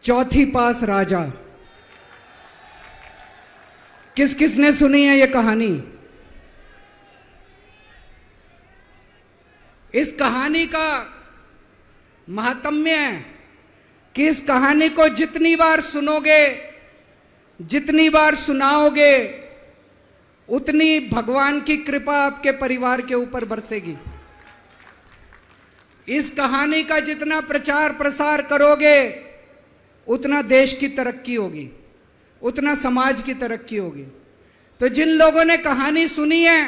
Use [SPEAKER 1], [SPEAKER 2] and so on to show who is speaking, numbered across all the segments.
[SPEAKER 1] चौथी पास राजा। किस किस ने सुनी है ये कहानी? इस कहानी का महात्म्य है कि इस कहानी को जितनी बार सुनोगे, जितनी बार सुनाओगे, उतनी भगवान की कृपा आपके परिवार के ऊपर बरसेगी। इस कहानी का जितना प्रचार प्रसार करोगे, उतना देश की तरक्की होगी, उतना समाज की तरक्की होगी। तो जिन लोगों ने कहानी सुनी है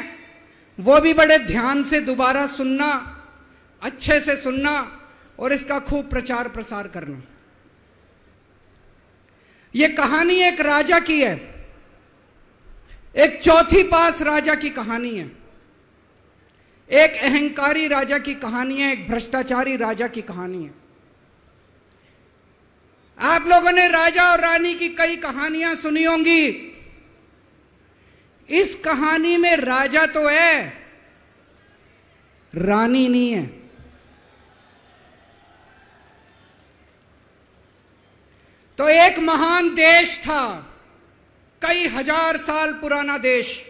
[SPEAKER 1] वो भी बड़े ध्यान से दोबारा सुनना, अच्छे से सुनना और इसका खूब प्रचार प्रसार करना। यह कहानी एक राजा की है, एक चौथी पास राजा की कहानी है, एक अहंकारी राजा की कहानी है, एक भ्रष्टाचारी राजा की कहानी है। आप लोगों ने राजा और रानी की कई कहानियां सुनी होंगी। इस कहानी में राजा तो है, रानी नहीं है। तो एक महान देश था, कई हजार साल पुराना देश।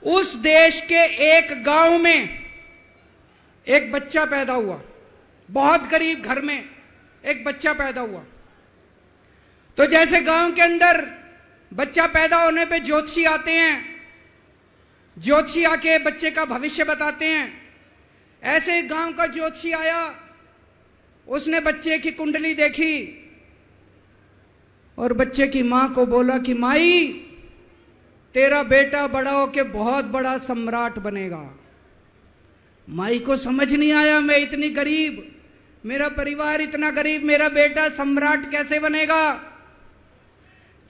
[SPEAKER 1] उस देश के एक गांव में एक बच्चा पैदा हुआ, बहुत गरीब घर में एक बच्चा पैदा हुआ। तो जैसे गांव के अंदर बच्चा पैदा होने पे ज्योतिषी आते हैं, ज्योतिषी आके बच्चे का भविष्य बताते हैं, ऐसे गांव का ज्योतिषी आया। उसने बच्चे की कुंडली देखी और बच्चे की मां को बोला कि माई, तेरा बेटा बड़ा होके बहुत बड़ा सम्राट बनेगा। माई को समझ नहीं आया, मैं इतनी गरीब, मेरा परिवार इतना गरीब, मेरा बेटा सम्राट कैसे बनेगा।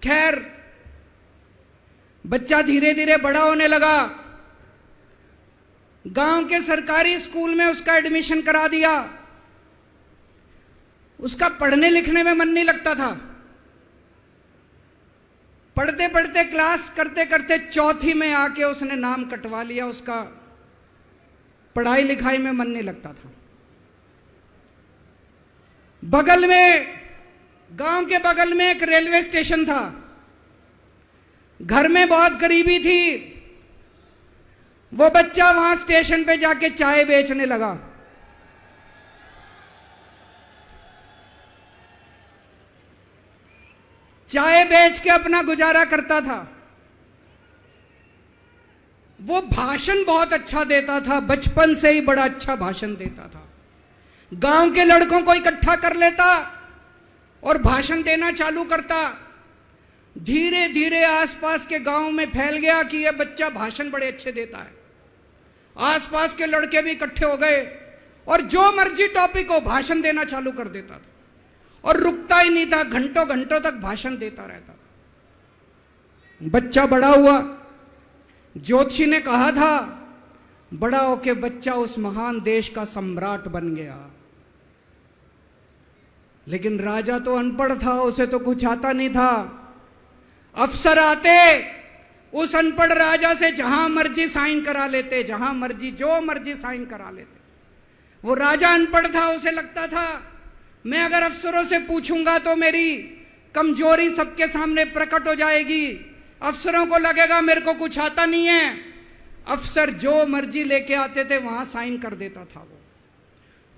[SPEAKER 1] खैर, बच्चा धीरे धीरे बड़ा होने लगा। गांव के सरकारी स्कूल में उसका एडमिशन करा दिया। उसका पढ़ने लिखने में मन नहीं लगता था। पढ़ते पढ़ते, क्लास करते करते चौथी में आके उसने नाम कटवा लिया। उसका पढ़ाई लिखाई में मन नहीं लगता था। बगल में, गांव के बगल में एक रेलवे स्टेशन था। घर में बहुत गरीबी थी। वो बच्चा वहां स्टेशन पे जाके चाय बेचने लगा। चाय बेच के अपना गुजारा करता था। वो भाषण बहुत अच्छा देता था, बचपन से ही बड़ा अच्छा भाषण देता था। गांव के लड़कों को इकट्ठा कर लेता और भाषण देना चालू करता। धीरे धीरे आसपास के गांव में फैल गया कि यह बच्चा भाषण बड़े अच्छे देता है। आसपास के लड़के भी इकट्ठे हो गए और जो मर्जी टॉपिक हो भाषण देना चालू कर देता था और रुकता ही नहीं था, घंटों घंटों तक भाषण देता रहता था। बच्चा बड़ा हुआ। ज्योतिषी ने कहा था बड़ा होके बच्चा उस महान देश का सम्राट बन गया। लेकिन राजा तो अनपढ़ था, उसे तो कुछ आता नहीं था। अफसर आते, उस अनपढ़ राजा से जहां मर्जी साइन करा लेते, जहां मर्जी जो मर्जी साइन करा लेते। वो राजा अनपढ़ था, उसे लगता था मैं अगर अफसरों से पूछूंगा तो मेरी कमजोरी सबके सामने प्रकट हो जाएगी। अफसरों को लगेगा मेरे को कुछ आता नहीं है। अफसर जो मर्जी लेके आते थे वहां साइन कर देता था। वो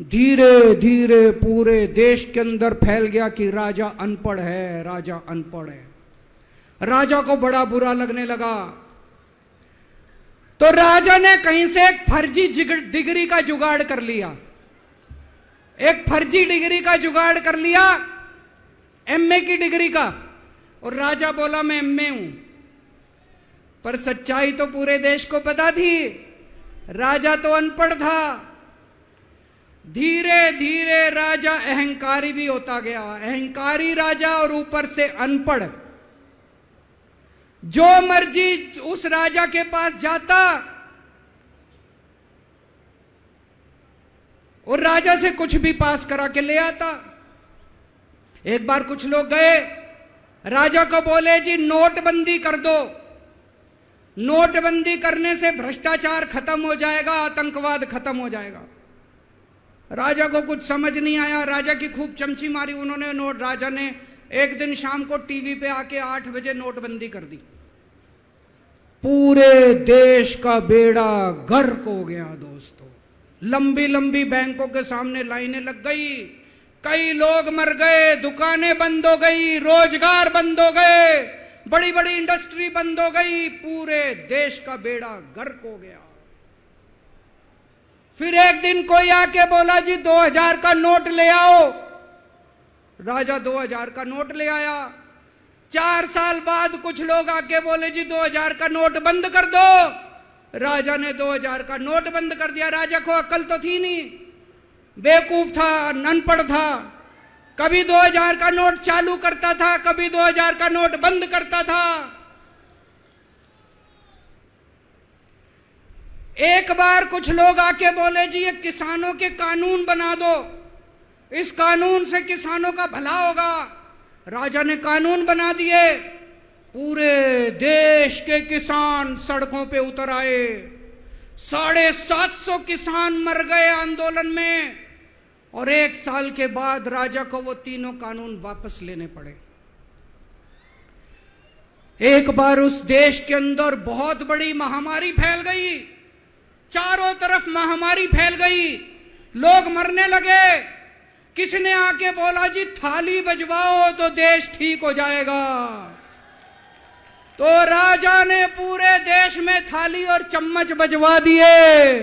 [SPEAKER 1] धीरे धीरे पूरे देश के अंदर फैल गया कि राजा अनपढ़ है, राजा अनपढ़ है। राजा को बड़ा बुरा लगने लगा। तो राजा ने कहीं से एक फर्जी डिग्री का जुगाड़ कर लिया। एक फर्जी डिग्री का जुगाड़ कर लिया, एमए की डिग्री का। और राजा बोला मैं एमए हूं। पर सच्चाई तो पूरे देश को पता थी, राजा तो अनपढ़ था। धीरे धीरे राजा अहंकारी भी होता गया। अहंकारी राजा और ऊपर से अनपढ़। जो मर्जी उस राजा के पास जाता और राजा से कुछ भी पास करा के ले आता। एक बार कुछ लोग गए, राजा को बोले जी नोटबंदी कर दो, नोटबंदी करने से भ्रष्टाचार खत्म हो जाएगा, आतंकवाद खत्म हो जाएगा। राजा को कुछ समझ नहीं आया, राजा की खूब चमची मारी उन्होंने नोट। राजा ने एक दिन शाम को टीवी पे आके 8 बजे नोटबंदी कर दी। पूरे देश का बेड़ा गर्क हो गया दोस्तों। लंबी लंबी बैंकों के सामने लाइनें लग गई, कई लोग मर गए, दुकानें बंद हो गई, रोजगार बंद हो गए, बड़ी बड़ी इंडस्ट्री बंद हो गई, पूरे देश का बेड़ा गर्क हो गया। फिर एक दिन कोई आके बोला जी 2000 का नोट ले आओ। राजा 2000 का नोट ले आया। 4 साल बाद कुछ लोग आके बोले जी 2000 का नोट बंद कर दो। राजा ने 2000 का नोट बंद कर दिया। राजा को अक्ल तो थी नहीं, बेवकूफ था, अनपढ़ था। कभी 2000 का नोट चालू करता था, कभी 2000 का नोट बंद करता था। एक बार कुछ लोग आके बोले जी ये किसानों के कानून बना दो, इस कानून से किसानों का भला होगा। राजा ने कानून बना दिए। पूरे देश के किसान सड़कों पे उतर आए। 750 किसान मर गए आंदोलन में, और 1 साल के बाद राजा को वो तीनों कानून वापस लेने पड़े। एक बार उस देश के अंदर बहुत बड़ी महामारी फैल गई, चारों तरफ महामारी फैल गई, लोग मरने लगे। किसी ने आके बोला जी थाली बजवाओ तो देश ठीक हो जाएगा। तो राजा ने पूरे देश में थाली और चम्मच बजवा दिए।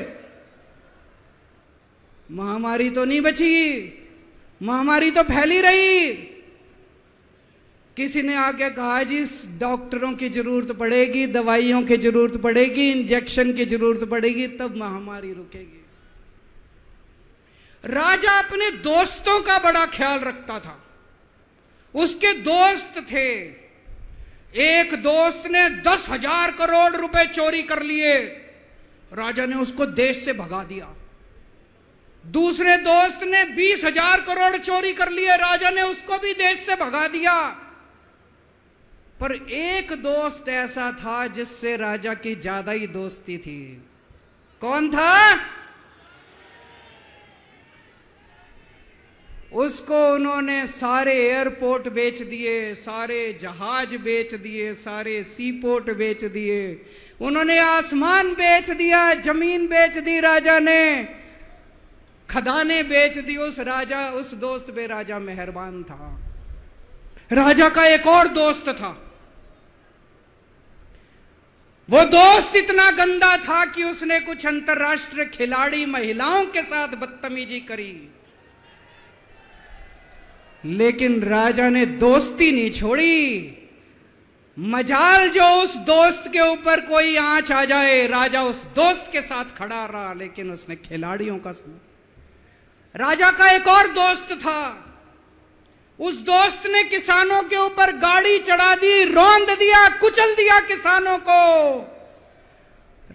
[SPEAKER 1] महामारी तो नहीं बची, महामारी तो फैली रही। किसी ने आके कहा जी डॉक्टरों की जरूरत पड़ेगी, दवाइयों की जरूरत पड़ेगी, इंजेक्शन की जरूरत पड़ेगी, तब महामारी रुकेगी। राजा अपने दोस्तों का बड़ा ख्याल रखता था। उसके दोस्त थे। एक दोस्त ने 10,000 करोड़ रुपए चोरी कर लिए, राजा ने उसको देश से भगा दिया। दूसरे दोस्त ने 20,000 करोड़ चोरी कर लिए, राजा ने उसको भी देश से भगा दिया। पर एक दोस्त ऐसा था जिससे राजा की ज्यादा ही दोस्ती थी। कौन था? उसको उन्होंने सारे एयरपोर्ट बेच दिए, सारे जहाज बेच दिए, सारे सी पोर्ट बेच दिए, उन्होंने आसमान बेच दिया, जमीन बेच दी राजा ने, खदानें बेच दी। उस दोस्त पे राजा मेहरबान था। राजा का एक और दोस्त था। वो दोस्त इतना गंदा था कि उसने कुछ अंतर्राष्ट्रीय खिलाड़ी महिलाओं के साथ बदतमीजी करी, लेकिन राजा ने दोस्ती नहीं छोड़ी। मजाल जो उस दोस्त के ऊपर कोई आंच आ जाए, राजा उस दोस्त के साथ खड़ा रहा, लेकिन उसने खिलाड़ियों का समझ। राजा का एक और दोस्त था। उस दोस्त ने किसानों के ऊपर गाड़ी चढ़ा दी, रौंद दिया, कुचल दिया किसानों को।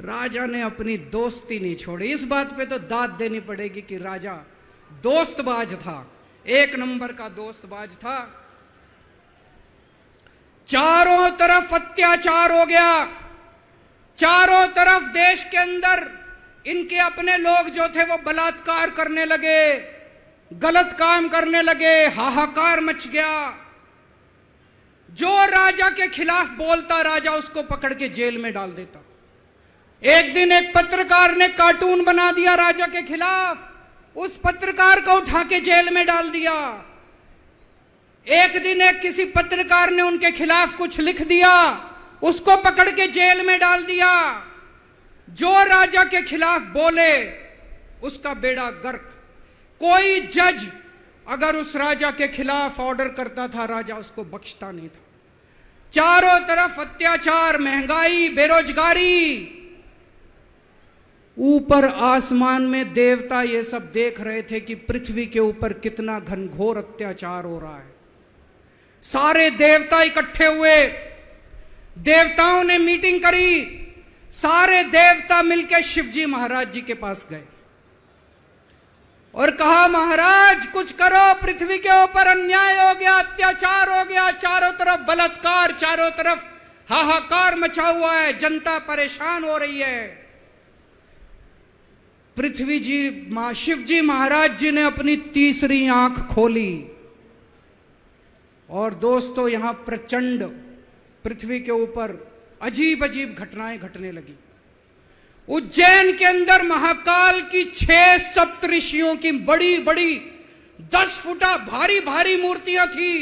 [SPEAKER 1] राजा ने अपनी दोस्ती नहीं छोड़ी। इस बात पे तो दाद देनी पड़ेगी कि राजा दोस्तबाज था, 1 नंबर का दोस्तबाज था। चारों तरफ अत्याचार हो गया, चारों तरफ देश के अंदर इनके अपने लोग जो थे वो बलात्कार करने लगे, गलत काम करने लगे, हाहाकार मच गया। जो राजा के खिलाफ बोलता, राजा उसको पकड़ के जेल में डाल देता। एक दिन एक पत्रकार ने कार्टून बना दिया राजा के खिलाफ, उस पत्रकार को उठा के जेल में डाल दिया। एक दिन एक किसी पत्रकार ने उनके खिलाफ कुछ लिख दिया, उसको पकड़ के जेल में डाल दिया। जो राजा के खिलाफ बोले उसका बेड़ा गर्क। कोई जज अगर उस राजा के खिलाफ ऑर्डर करता था, राजा उसको बख्शता नहीं था। चारों तरफ अत्याचार, महंगाई, बेरोजगारी। ऊपर आसमान में देवता ये सब देख रहे थे कि पृथ्वी के ऊपर कितना घनघोर अत्याचार हो रहा है। सारे देवता इकट्ठे हुए, देवताओं ने मीटिंग करी। सारे देवता मिलकर शिवजी महाराज जी के पास गए और कहा, महाराज कुछ करो, पृथ्वी के ऊपर अन्याय हो गया, अत्याचार हो गया, चारों तरफ बलात्कार, चारों तरफ हाहाकार मचा हुआ है, जनता परेशान हो रही है। पृथ्वी जी शिव जी महाराज जी ने अपनी तीसरी आंख खोली और दोस्तों यहां प्रचंड पृथ्वी के ऊपर अजीब अजीब घटनाएं घटने लगी। उज्जैन के अंदर महाकाल की 6 सप्तऋषियों की बड़ी बड़ी 10 फुटा भारी भारी मूर्तियां थी।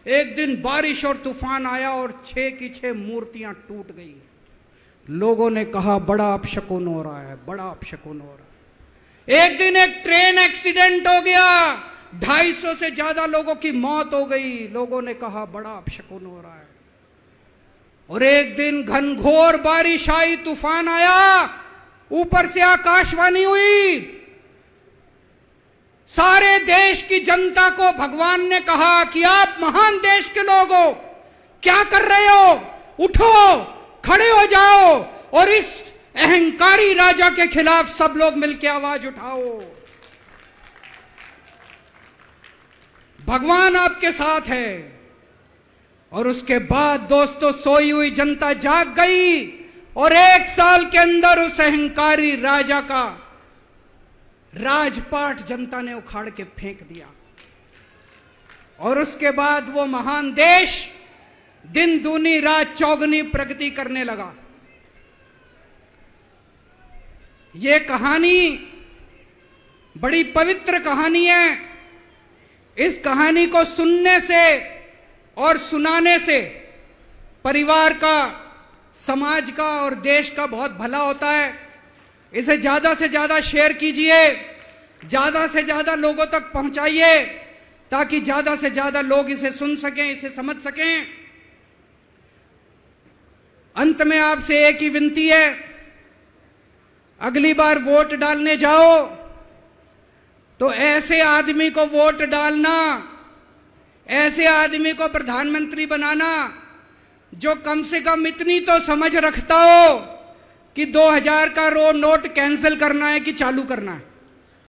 [SPEAKER 1] एक दिन बारिश और तूफान आया और 6 की 6 मूर्तियां टूट गई। लोगों ने कहा बड़ा अपशकुन हो रहा है, बड़ा अपशकुन हो रहा है। एक दिन एक ट्रेन एक्सीडेंट हो गया, 250 से ज्यादा लोगों की मौत हो गई। लोगों ने कहा बड़ा अपशकुन हो रहा है। और एक दिन घनघोर बारिश आई, तूफान आया, ऊपर से आकाशवाणी हुई, सारे देश की जनता को भगवान ने कहा कि आप महान देश के लोग हो, क्या कर रहे हो, उठो, खड़े हो जाओ और इस अहंकारी राजा के खिलाफ सब लोग मिलकर आवाज उठाओ। भगवान आपके साथ है। और उसके बाद दोस्तों सोई हुई जनता जाग गई और 1 साल के अंदर उस अहंकारी राजा का राजपाट जनता ने उखाड़ के फेंक दिया। और उसके बाद वो महान देश दिन दूनी रात चौगुनी प्रगति करने लगा। ये कहानी बड़ी पवित्र कहानी है। इस कहानी को सुनने से और सुनाने से परिवार का, समाज का और देश का बहुत भला होता है। इसे ज्यादा से ज्यादा शेयर कीजिए, ज्यादा से ज्यादा लोगों तक पहुंचाइए ताकि ज्यादा से ज्यादा लोग इसे सुन सकें, इसे समझ सकें। अंत में आपसे एक ही विनती है, अगली बार वोट डालने जाओ तो ऐसे आदमी को वोट डालना, ऐसे आदमी को प्रधानमंत्री बनाना जो कम से कम इतनी तो समझ रखता हो कि 2000 का नोट कैंसिल करना है कि चालू करना है।